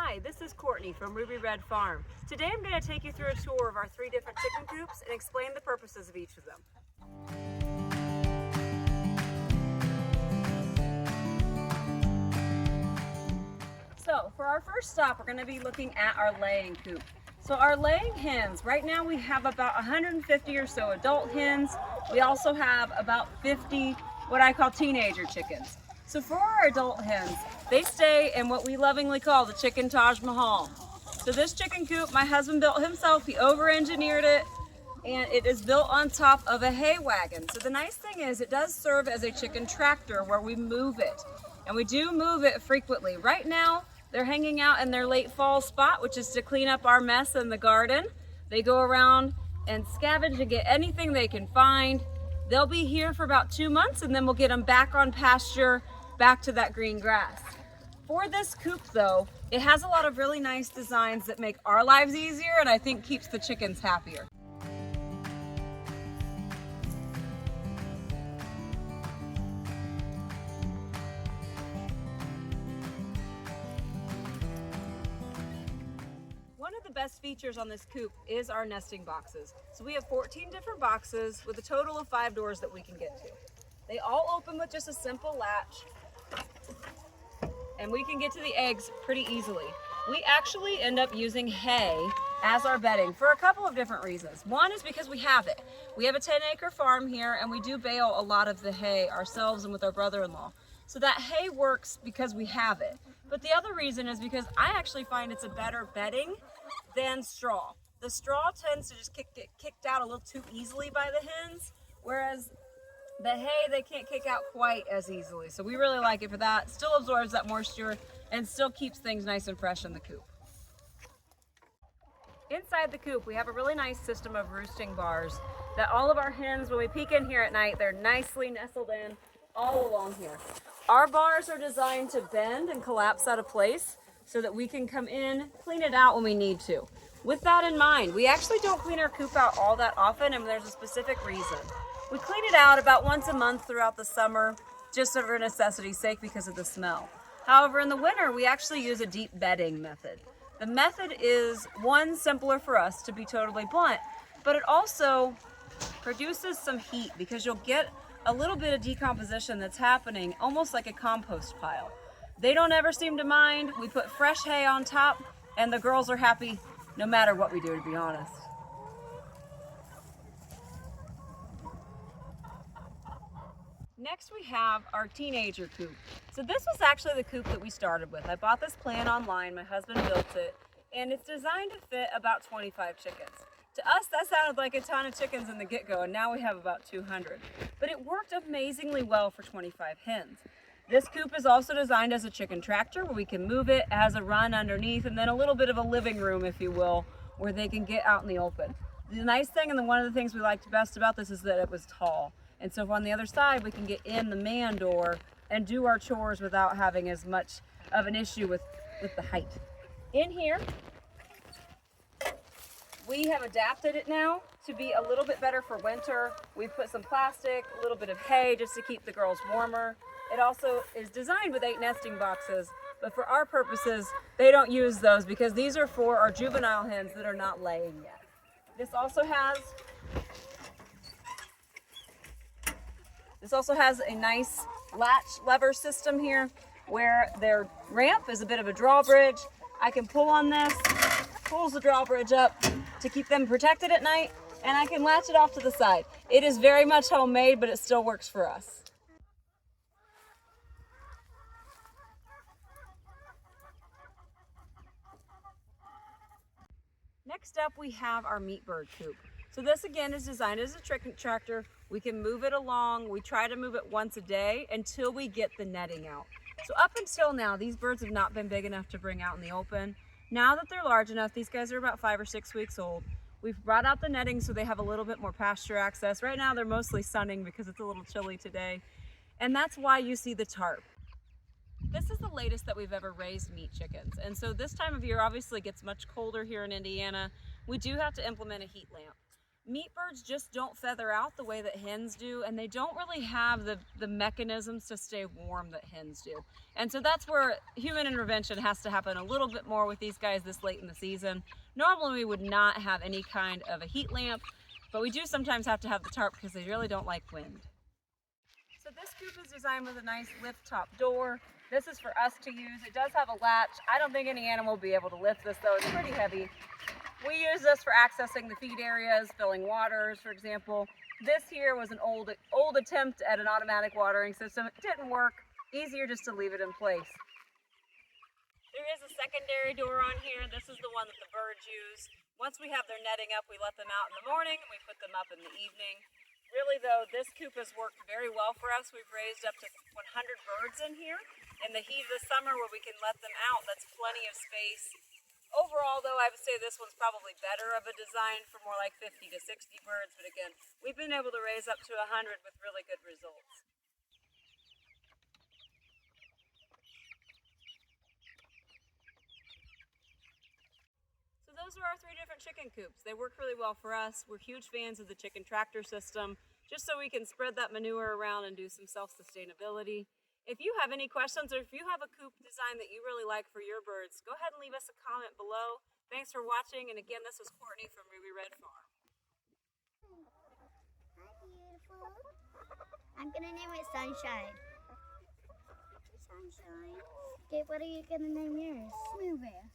Hi, this is Courtney from Ruby Red Farm. Today I'm going to take you through a tour of our 3 different chicken coops and explain the purposes of each of them. So for our first stop, we're going to be looking at our laying coop. So our laying hens, right now we have about 150 or so adult hens. We also have about 50 what I call teenager chickens. So for our adult hens, they stay in what we lovingly call the chicken Taj Mahal. So this chicken coop, my husband built himself. He over-engineered it, and it is built on top of a hay wagon. So the nice thing is it does serve as a chicken tractor where we move it. And we do move it frequently. Right now, they're hanging out in their late fall spot, which is to clean up our mess in the garden. They go around and scavenge and get anything they can find. They'll be here for about 2 months, and then we'll get them back on pasture, back to that green grass. For this coop though, it has a lot of really nice designs that make our lives easier and I think keeps the chickens happier. One of the best features on this coop is our nesting boxes. So we have 14 different boxes with a total of 5 doors that we can get to. They all open with just a simple latch, and we can get to the eggs pretty easily. We actually end up using hay as our bedding for a couple of different reasons. One is because we have it. We have a 10-acre farm here, and we do bale a lot of the hay ourselves and with our brother-in-law. So that hay works because we have it. But the other reason is because I actually find it's a better bedding than straw. The straw tends to just get kicked out a little too easily by the hens, whereas the hay they can't kick out quite as easily. So we really like it for that. Still absorbs that moisture and still keeps things nice and fresh in the coop. Inside the coop, we have a really nice system of roosting bars that all of our hens, when we peek in here at night, they're nicely nestled in all along here. Our bars are designed to bend and collapse out of place so that we can come in, clean it out when we need to. With that in mind, we actually don't clean our coop out all that often, and there's a specific reason. We clean it out about once a month throughout the summer, just for necessity's sake because of the smell. However, in the winter, we actually use a deep bedding method. The method is, one, simpler for us, to be totally blunt, but it also produces some heat because you'll get a little bit of decomposition that's happening, almost like a compost pile. They don't ever seem to mind. We put fresh hay on top, and the girls are happy no matter what we do, to be honest. Next we have our teenager coop. So this was actually the coop that we started with. I bought this plan online, my husband built it, and it's designed to fit about 25 chickens. To us, that sounded like a ton of chickens in the get-go, and now we have about 200. But it worked amazingly well for 25 hens. This coop is also designed as a chicken tractor where we can move it, has a run underneath, and then a little bit of a living room, if you will, where they can get out in the open. The nice thing, and one of the things we liked best about this, is that it was tall. And so on the other side, we can get in the man door and do our chores without having as much of an issue with the height. In here, we have adapted it now to be a little bit better for winter. We've put some plastic, a little bit of hay just to keep the girls warmer. It also is designed with 8 nesting boxes, but for our purposes, they don't use those because these are for our juvenile hens that are not laying yet. This also has a nice latch lever system here where their ramp is a bit of a drawbridge. I can pull on this, pulls the drawbridge up to keep them protected at night, and I can latch it off to the side. It is very much homemade, but it still works for us. Next up, we have our meat bird coop. So this again is designed as a chicken tractor. We can move it along. We try to move it once a day until we get the netting out. So up until now, these birds have not been big enough to bring out in the open. Now that they're large enough, these guys are about 5 or 6 weeks old. We've brought out the netting so they have a little bit more pasture access. Right now they're mostly sunning because it's a little chilly today. And that's why you see the tarp. This is the latest that we've ever raised meat chickens. And so this time of year obviously gets much colder here in Indiana. We do have to implement a heat lamp. Meat birds just don't feather out the way that hens do, and they don't really have the mechanisms to stay warm that hens do. And so that's where human intervention has to happen a little bit more with these guys this late in the season. Normally we would not have any kind of a heat lamp, but we do sometimes have to have the tarp because they really don't like wind. So this coop is designed with a nice lift top door. This is for us to use. It does have a latch. I don't think any animal will be able to lift this though. It's pretty heavy. We use this for accessing the feed areas, filling waters, for example. This here was an old attempt at an automatic watering system. It didn't work. Easier just to leave it in place. There is a secondary door on here. This is the one that the birds use. Once we have their netting up, we let them out in the morning and we put them up in the evening. Really though, this coop has worked very well for us. We've raised up to 100 birds in here. In the heat of the summer where we can let them out, that's plenty of space. Overall though, I would say this one's probably better of a design for more like 50 to 60 birds. But again, we've been able to raise up to 100 with really good results. Those are our 3 different chicken coops. They work really well for us. We're huge fans of the chicken tractor system, just so we can spread that manure around and do some self-sustainability. If you have any questions or if you have a coop design that you really like for your birds, go ahead and leave us a comment below. Thanks for watching, and again, this was Courtney from Ruby Red Farm. Hi, beautiful. I'm gonna name it Sunshine. Sunshine. Okay, what are you gonna name yours? Smoothie.